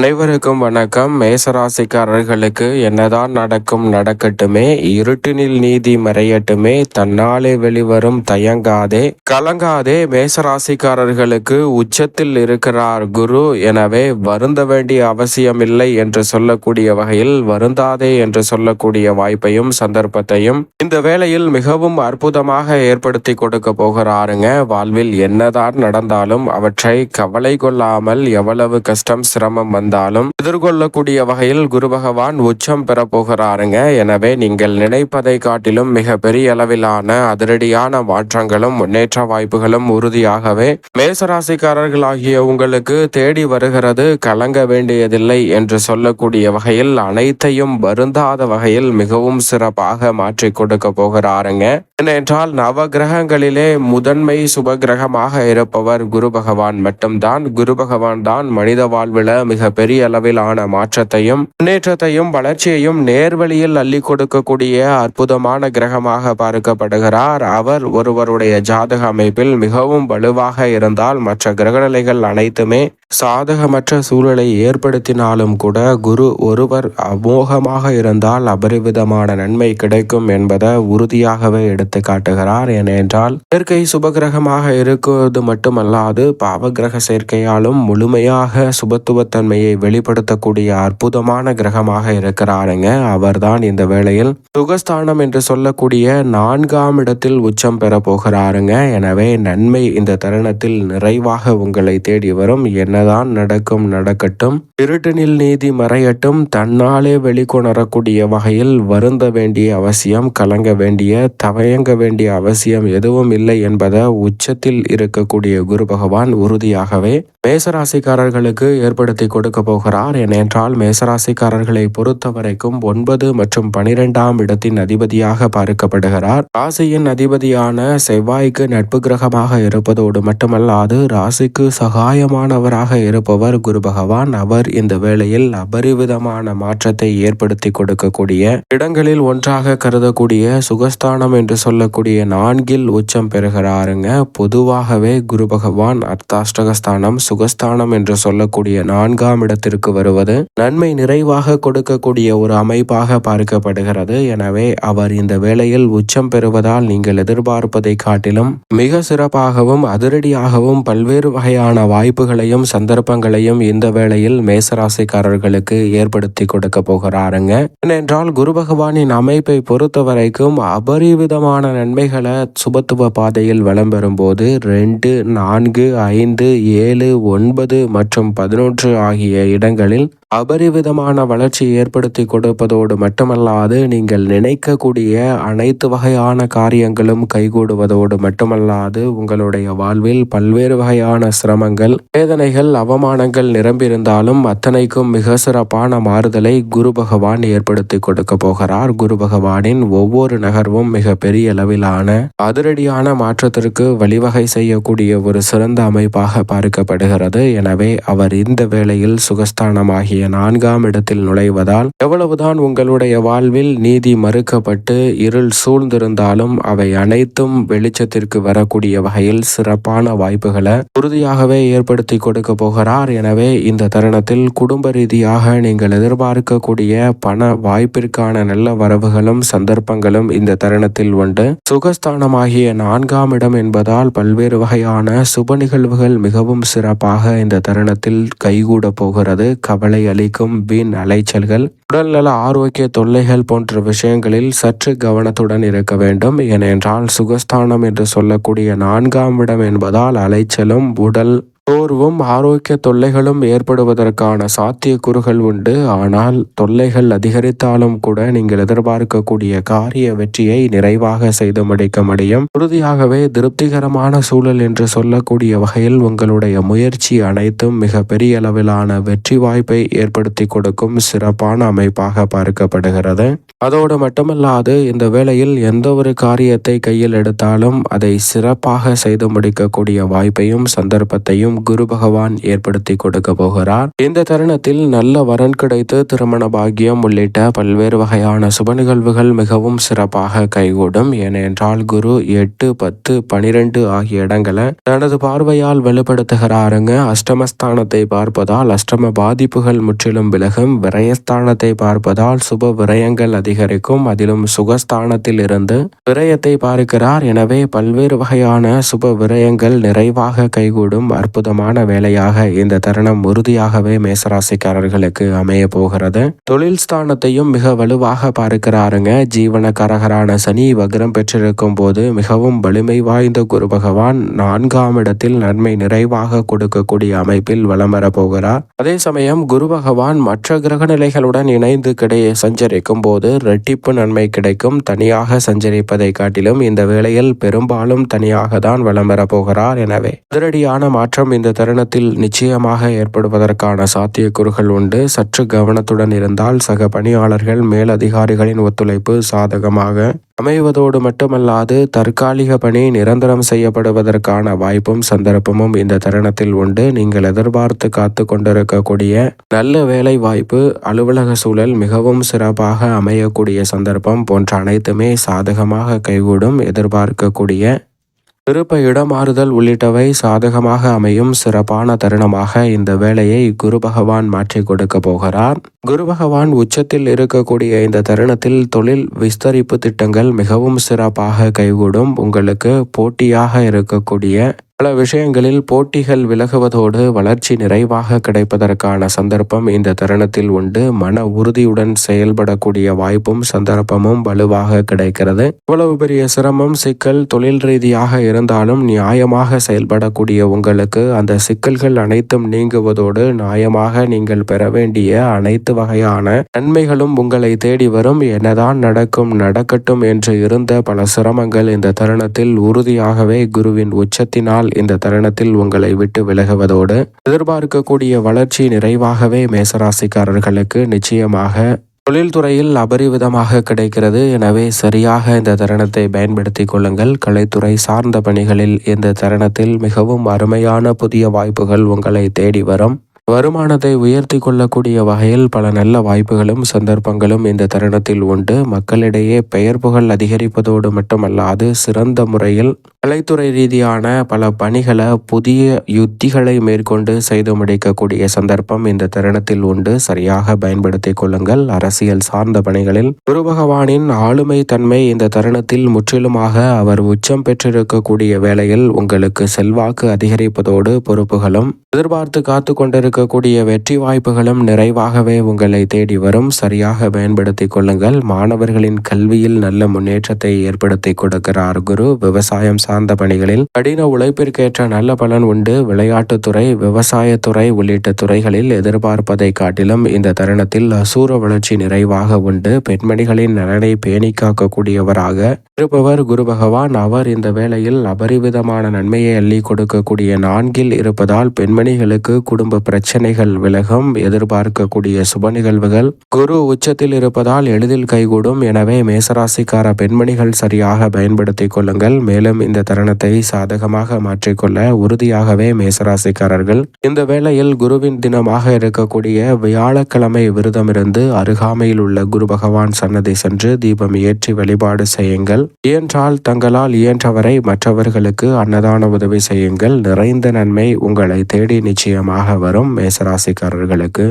அனைவருக்கும் வணக்கம். மேசராசிக்காரர்களுக்கு என்னதான் நடக்கும் நடக்கட்டுமே, இருட்டினில் நீதி மறையட்டுமே, தன்னாலே வெளிவரும் தயங்காதே கலங்காதே. மேசராசிக்காரர்களுக்கு உச்சத்தில் இருக்கிறார் குரு. எனவே வருந்த வேண்டிய அவசியமில்லை என்று சொல்லக்கூடிய வகையில் வருந்தாதே என்று சொல்லக்கூடிய வாய்ப்பையும் சந்தர்ப்பத்தையும் இந்த வேளையில் மிகவும் அற்புதமாக ஏற்படுத்தி கொடுக்க போகிறாருங்க. வாழ்வில் என்னதான் நடந்தாலும் அவற்றை கவலை கொள்ளாமல் எவ்வளவு கஷ்டம் சிரமம் வந்தாலும் எதிர்கொள்ளக்கூடிய வகையில் குரு பகவான் உச்சம் பெற போகிறாருங்க. எனவே நீங்கள் நினைப்பதை காட்டிலும் மிக பெரிய அளவிலான அதிரடியான மாற்றங்களும் முன்னேற்ற வாய்ப்புகளும் உறுதியாகவே மேசராசிக்காரர்களாகிய உங்களுக்கு தேடி வருகிறது. கலங்க வேண்டியதில்லை என்று சொல்லக்கூடிய வகையில் அனைத்தையும் வருந்தாத வகையில் மிகவும் சிறப்பாக மாற்றி கொடுக்க போகிறாருங்க. ஏனென்றால் நவ கிரகங்களிலே முதன்மை சுப கிரகமாக இருப்பவர் குரு பகவான் மட்டும்தான். குரு பகவான் தான் மனித வாழ்வில் மிக பெரிய அளவிலான மாற்றத்தையும் முன்னேற்றத்தையும் வளர்ச்சியையும் நேர்வழியில் அள்ளி கொடுக்கக்கூடிய அற்புதமான கிரகமாக பார்க்கப்படுகிறார். அவர் ஒருவருடைய ஜாதக அமைப்பில் மிகவும் வலுவாக இருந்தால் மற்ற கிரகநிலைகள் அனைத்துமே சாதகமற்ற சூழலை ஏற்படுத்தினாலும் கூட குரு ஒருவர் அமோகமாக இருந்தால் அபரிவிதமான நன்மை கிடைக்கும் என்பதை உறுதியாகவே எடுத்து காட்டுகிறார். ஏனென்றால் இயற்கை சுபகிரகமாக இருக்கிறது மட்டுமல்லாது பாவகிரக சேர்க்கையாலும் முழுமையாக சுபத்துவத்தன்மையை வெளிப்படுத்தக்கூடிய அற்புதமான கிரகமாக இருக்கிறாருங்க. அவர்தான் இந்த வேளையில் சுகஸ்தானம் என்று சொல்லக்கூடிய 4ஆம் இடத்தில் உச்சம் பெற போகிறாருங்க. எனவே நன்மை இந்த தருணத்தில் நிறைவாக உங்களை தேடி வரும். என்னதான் நடக்கும் நடக்கட்டும், இருட்டினில் நீதி மறையட்டும், தன்னாலே வெளிக்கொணரக்கூடிய வகையில் வருந்த வேண்டிய அவசியம், கலங்க வேண்டிய தயங்க வேண்டிய அவசியம் எதுவும் இல்லை என்பதை உச்சத்தில் இருக்கக்கூடிய குரு பகவான் உறுதியாகவே மேசராசிக்காரர்களுக்கு ஏற்படுத்தி கொடுக்க போகிறார். ஏனென்றால் மேசராசிக்காரர்களை பொறுத்த வரைக்கும் 9 மற்றும் 12ஆம் இடத்தின் அதிபதியாக பார்க்கப்படுகிறார். ராசியின் அதிபதியான செவ்வாய்க்கு நட்பு கிரகமாக இருப்பதோடு மட்டுமல்லாது ராசிக்கு சகாயமானவராக இருப்பவர் குரு பகவான். அவர் இந்த வேளையில் அபரிவிதமான மாற்றத்தை ஏற்படுத்தி கொடுக்கக்கூடிய இடங்களில் ஒன்றாக கருதக்கூடிய சுகஸ்தானம் என்று சொல்லக்கூடிய 4இல் உச்சம் பெறுகிறாருங்க. பொதுவாகவே குரு பகவான் அர்த்தாஷ்டகஸ்தானம் சுகஸ்தானம் என்று சொல்லக்கூடிய 4ஆம் இடத்திற்கு வருவது நன்மை நிறைவாக கொடுக்கக்கூடிய ஒரு அமைப்பாக பார்க்கப்படுகிறது. எனவே அவர் இந்த வேளையில் உச்சம் பெறுவதால் நீங்கள் எதிர்பார்ப்பதை காட்டிலும் மிக சிறப்பாகவும் அதிரடியாகவும் பல்வேறு வகையான வாய்ப்புகளையும் சந்தர்ப்பங்களையும் இந்த வேளையில் மேசராசிக்காரர்களுக்கு ஏற்படுத்தி கொடுக்க போகிறாருங்க. ஏனென்றால் குரு பகவானின் அமைப்பை பொறுத்த வரைக்கும் அபரிவிதமான நன்மைகளை சுபத்துவ பாதையில் வலம் பெறும்போது 2, 4, 5, 7, 9 மற்றும் 11 ஆகிய இடங்களில் அபரிவிதமான வளர்ச்சி ஏற்படுத்தி கொடுப்பதோடு மட்டுமல்லாது நீங்கள் நினைக்கக்கூடிய அனைத்து வகையான காரியங்களும் கைகூடுவதோடு மட்டுமல்லாது உங்களுடைய வாழ்வில் பல்வேறு வகையான சிரமங்கள், வேதனைகள், அவமானங்கள் நிரம்பியிருந்தாலும் அத்தனைக்கும் மிக சிறப்பான மாறுதலை குரு பகவான் ஏற்படுத்தி கொடுக்க போகிறார். குரு பகவானின் ஒவ்வொரு நகர்வும் மிக பெரிய அளவிலான அதிரடியான மாற்றத்திற்கு வழிவகை செய்யக்கூடிய ஒரு சிறந்த அமைப்பாக பார்க்கப்படுகிறது. எனவே அவர் இந்த வேளையில் சுகஸ்தானமாகிய 4ஆம் இடத்தில் நுழைவதால் எவ்வளவுதான் உங்களுடைய வாழ்வில் நீதி மறுக்கப்பட்டு இருள் சூழ்ந்திருந்தாலும் அவை அனைத்தும் வெளிச்சத்திற்கு வரக்கூடிய வகையில் சிறப்பான வாய்ப்புகளை உறுதியாகவே ஏற்படுத்தி கொடுக்க போகிறார். எனவே இந்த தருணத்தில் குடும்ப ரீதியாக நீங்கள் எதிர்பார்க்கக்கூடிய பண வாய்ப்பிற்கான நல்ல வரவுகளும் சந்தர்ப்பங்களும் இந்த தருணத்தில் உண்டு. சுகஸ்தானமாகிய 4ஆம் இடம் என்பதால் பல்வேறு வகையான சுப நிகழ்வுகள் மிகவும் சிறப்பாக இந்த தருணத்தில் கைகூட போகிறது. கவலை அளிக்கும் வீண் அலைச்சல்கள், உடல்நல ஆரோக்கிய தொல்லைகள் போன்ற விஷயங்களில் சற்று கவனத்துடன் இருக்க வேண்டும். ஏனென்றால் சுகஸ்தானம் என்று சொல்லக்கூடிய 4ஆம் இடம் என்பதால் அலைச்சலும் உடல் சோர்வும் ஆரோக்கிய தொல்லைகளும் ஏற்படுவதற்கான சாத்தியக்கூறுகள் உண்டு. ஆனால் தொல்லைகள் அதிகரித்தாலும் கூட நீங்கள் எதிர்பார்க்கக்கூடிய காரிய வெற்றியை நிறைவாக செய்து முடிக்க முடியும். உறுதியாகவே திருப்திகரமான சூழல் என்று சொல்லக்கூடிய வகையில் உங்களுடைய முயற்சி அனைத்தும் மிக பெரிய அளவிலான வெற்றி வாய்ப்பை ஏற்படுத்தி கொடுக்கும் சிறப்பான அமைப்பாக பார்க்கப்படுகிறது. அதோடு மட்டுமல்லாது இந்த வேளையில் எந்த ஒரு காரியத்தை கையில் எடுத்தாலும் அதை சிறப்பாக செய்து முடிக்கக்கூடிய வாய்ப்பையும் சந்தர்ப்பத்தையும் குரு பகவான் ஏற்படுத்தி கொடுக்க போகிறார். இந்த தருணத்தில் நல்ல வரன் கிடைத்து திருமண பாக்கியம் உள்ளிட்ட பல்வேறு வகையான சுப நிகழ்வுகள் மிகவும் சிறப்பாக கைகூடும். ஏனென்றால் குரு 8, 10, 12 ஆகிய இடங்களை தனது பார்வையால் வெளிப்படுத்துகிறாருங்க. அஷ்டமஸ்தானத்தை பார்ப்பதால் அஷ்டம பாதிப்புகள் முற்றிலும் விலகும். விரயஸ்தானத்தை பார்ப்பதால் சுப விரயங்கள் அதிகரிக்கும். அதிலும் சுகஸ்தானத்தில் இருந்து விரயத்தை பார்க்கிறார். எனவே பல்வேறு வகையான சுப விரயங்கள் நிறைவாக கைகூடும் அற்புதமான வேலையாக இந்த தருணம் உறுதியாகவே மேசராசிக்காரர்களுக்கு அமைய போகிறது. தொழில் ஸ்தானத்தையும் மிக வலுவாக பார்க்கிறாருங்க. ஜீவனக்காரகரான சனி வக்ரம் பெற்றிருக்கும் போது மிகவும் வலிமை வாய்ந்த குரு பகவான் 4ஆம் இடத்தில் நன்மை நிறைவாக கொடுக்கக்கூடிய அமைப்பில் வலம் வர போகிறார். அதே சமயம் குரு பகவான் மற்ற கிரக நிலைகளுடன் இணைந்து சஞ்சரிக்கும் போது இரட்டிப்பு நன்மை கிடைக்கும். தனியாக சஞ்சரிப்பதை காட்டிலும் இந்த வேளையில் பெரும்பாலும் தனியாக தான் வலம் வர போகிறார். எனவே அதிரடியான மாற்றம் இந்த தருணத்தில் நிச்சயமாக ஏற்படுவதற்கான சாத்தியக்கூறுகள் உண்டு. சற்று கவனத்துடன் இருந்தால் சக பணியாளர்கள் மேலதிகாரிகளின் ஒத்துழைப்பு சாதகமாக அமைவதோடு மட்டுமல்லாது தற்காலிக பணி நிரந்தரம் செய்யப்படுவதற்கான வாய்ப்பும் சந்தர்ப்பமும் இந்த தருணத்தில் உண்டு. நீங்கள் எதிர்பார்த்து காத்து கொண்டிருக்கக்கூடிய நல்ல வேலை வாய்ப்பு, அலுவலக சூழல் மிகவும் சிறப்பாக அமையக்கூடிய சந்தர்ப்பம் போன்ற அனைத்துமே சாதகமாக கைகூடும். எதிர்பார்க்கக்கூடிய விருப்ப இடமாறுதல் உள்ளிட்டவை சாதகமாக அமையும் சிறப்பான தருணமாக இந்த வேலையை குரு பகவான் மாற்றி கொடுக்க போகிறார். குரு பகவான் உச்சத்தில் இருக்கக்கூடிய இந்த தருணத்தில் தொழில் விஸ்தரிப்பு திட்டங்கள் மிகவும் சிறப்பாக கைகூடும். உங்களுக்கு போட்டியாக இருக்கக்கூடிய பல விஷயங்களில் போட்டிகள் விலகுவதோடு வளர்ச்சி நிறைவாக கிடைப்பதற்கான சந்தர்ப்பம் இந்த தருணத்தில் உண்டு. மன உறுதியுடன் செயல்படக்கூடிய வாய்ப்பும் சந்தர்ப்பமும் வலுவாக கிடைக்கிறது. இவ்வளவு பெரிய சிரமம் சிக்கல் தொழில் ரீதியாக இருந்தாலும் நியாயமாக செயல்படக்கூடிய உங்களுக்கு அந்த சிக்கல்கள் அனைத்தும் நீங்குவதோடு நியாயமாக நீங்கள் பெற வேண்டிய அனைத்து வகையான நன்மைகளும் உங்களை தேடி வரும். என்னதான் நடக்கட்டும் என்று இருந்த பல சிரமங்கள் இந்த தருணத்தில் உறுதியாகவே குருவின் உச்சத்தினால் இந்த தருணத்தில் உங்களை விட்டு விலகுவதோடு எதிர்பார்க்கக்கூடிய வளர்ச்சி நிறைவாகவே மேசராசிக்காரர்களுக்கு நிச்சயமாக தொழில்துறையில் அபரிவிதமாக கிடைக்கிறது. எனவே சரியாக இந்த தருணத்தை பயன்படுத்திக் கொள்ளுங்கள். கலைத்துறை சார்ந்த பணிகளில் இந்த தருணத்தில் மிகவும் அருமையான புதிய வாய்ப்புகள் உங்களை தேடி வரும். வருமானத்தை உயர்த்தி கொள்ளக்கூடிய வகையில் பல நல்ல வாய்ப்புகளும் சந்தர்ப்பங்களும் இந்த தருணத்தில் உண்டு. மக்களிடையே பெயர் புகழ் அதிகரிப்பதோடு மட்டுமல்லாது சிறந்த முறையில் கலைத்துறை ரீதியான பல பணிகளை புதிய யுத்திகளை மேற்கொண்டு செய்து முடிக்கக்கூடிய சந்தர்ப்பம் இந்த தருணத்தில் உண்டு. சரியாக பயன்படுத்திக் கொள்ளுங்கள். அரசியல் சார்ந்த பணிகளில் குரு பகவானின் ஆளுமை தன்மை இந்த தருணத்தில் முற்றிலுமாக அவர் உச்சம் பெற்றிருக்கக்கூடிய வேளையில் உங்களுக்கு செல்வாக்கு அதிகரிப்பதோடு பொறுப்புகளும் எதிர்பார்த்து காத்து கொண்டிருக்கக்கூடிய வெற்றி வாய்ப்புகளும் நிறைவாகவே உங்களை தேடி வரும். சரியாக பயன்படுத்திக் கொள்ளுங்கள். மாணவர்களின் கல்வியில் நல்ல முன்னேற்றத்தை ஏற்படுத்தி கொடுக்கிறார் குரு. விவசாயம் சார்ந்த பணிகளில் கடின உழைப்பிற்கேற்ற நல்ல பலன் உண்டு. விளையாட்டுத்துறை, விவசாயத்துறை உள்ளிட்ட துறைகளில் எதிர்பார்ப்பதை காட்டிலும் இந்த தருணத்தில் அசூர வளர்ச்சி நிறைவாக உண்டு. பெண்மணிகளின் நலனை பேணி காக்கக்கூடியவராக இருப்பவர் குரு பகவான். அவர் இந்த வேளையில் அபரிவிதமான நன்மையை அள்ளி கொடுக்கக்கூடிய 4இல் இருப்பதால் பெண்மணிகளுக்கு குடும்ப பிரச்சனைகள் விலகும். எதிர்பார்க்கக்கூடிய சுப நிகழ்வுகள் குரு உச்சத்தில் இருப்பதால் எளிதில் கைகூடும். எனவே மேசராசிக்கார பெண்மணிகள் சரியாக பயன்படுத்திக் கொள்ளுங்கள். மேலும் இந்த தருணத்தை சாதகமாக மாற்றிக்கொள்ள உறுதியாகவே மேசராசிக்காரர்கள் இந்த வேளையில் குருவின் தினமாக இருக்கக்கூடிய வியாழக்கிழமை விரதமிருந்து அருகாமையில் உள்ள குரு பகவான் சன்னதி சென்று தீபம் ஏற்றி வழிபாடு செய்யுங்கள். இயன்றால் தங்களால் இயன்றவரை மற்றவர்களுக்கு அன்னதான உதவி செய்யுங்கள். நிறைந்த நன்மை உங்களை தேடி நிச்சயமாக வரும் மேசராசிக்காரர்களுக்கு.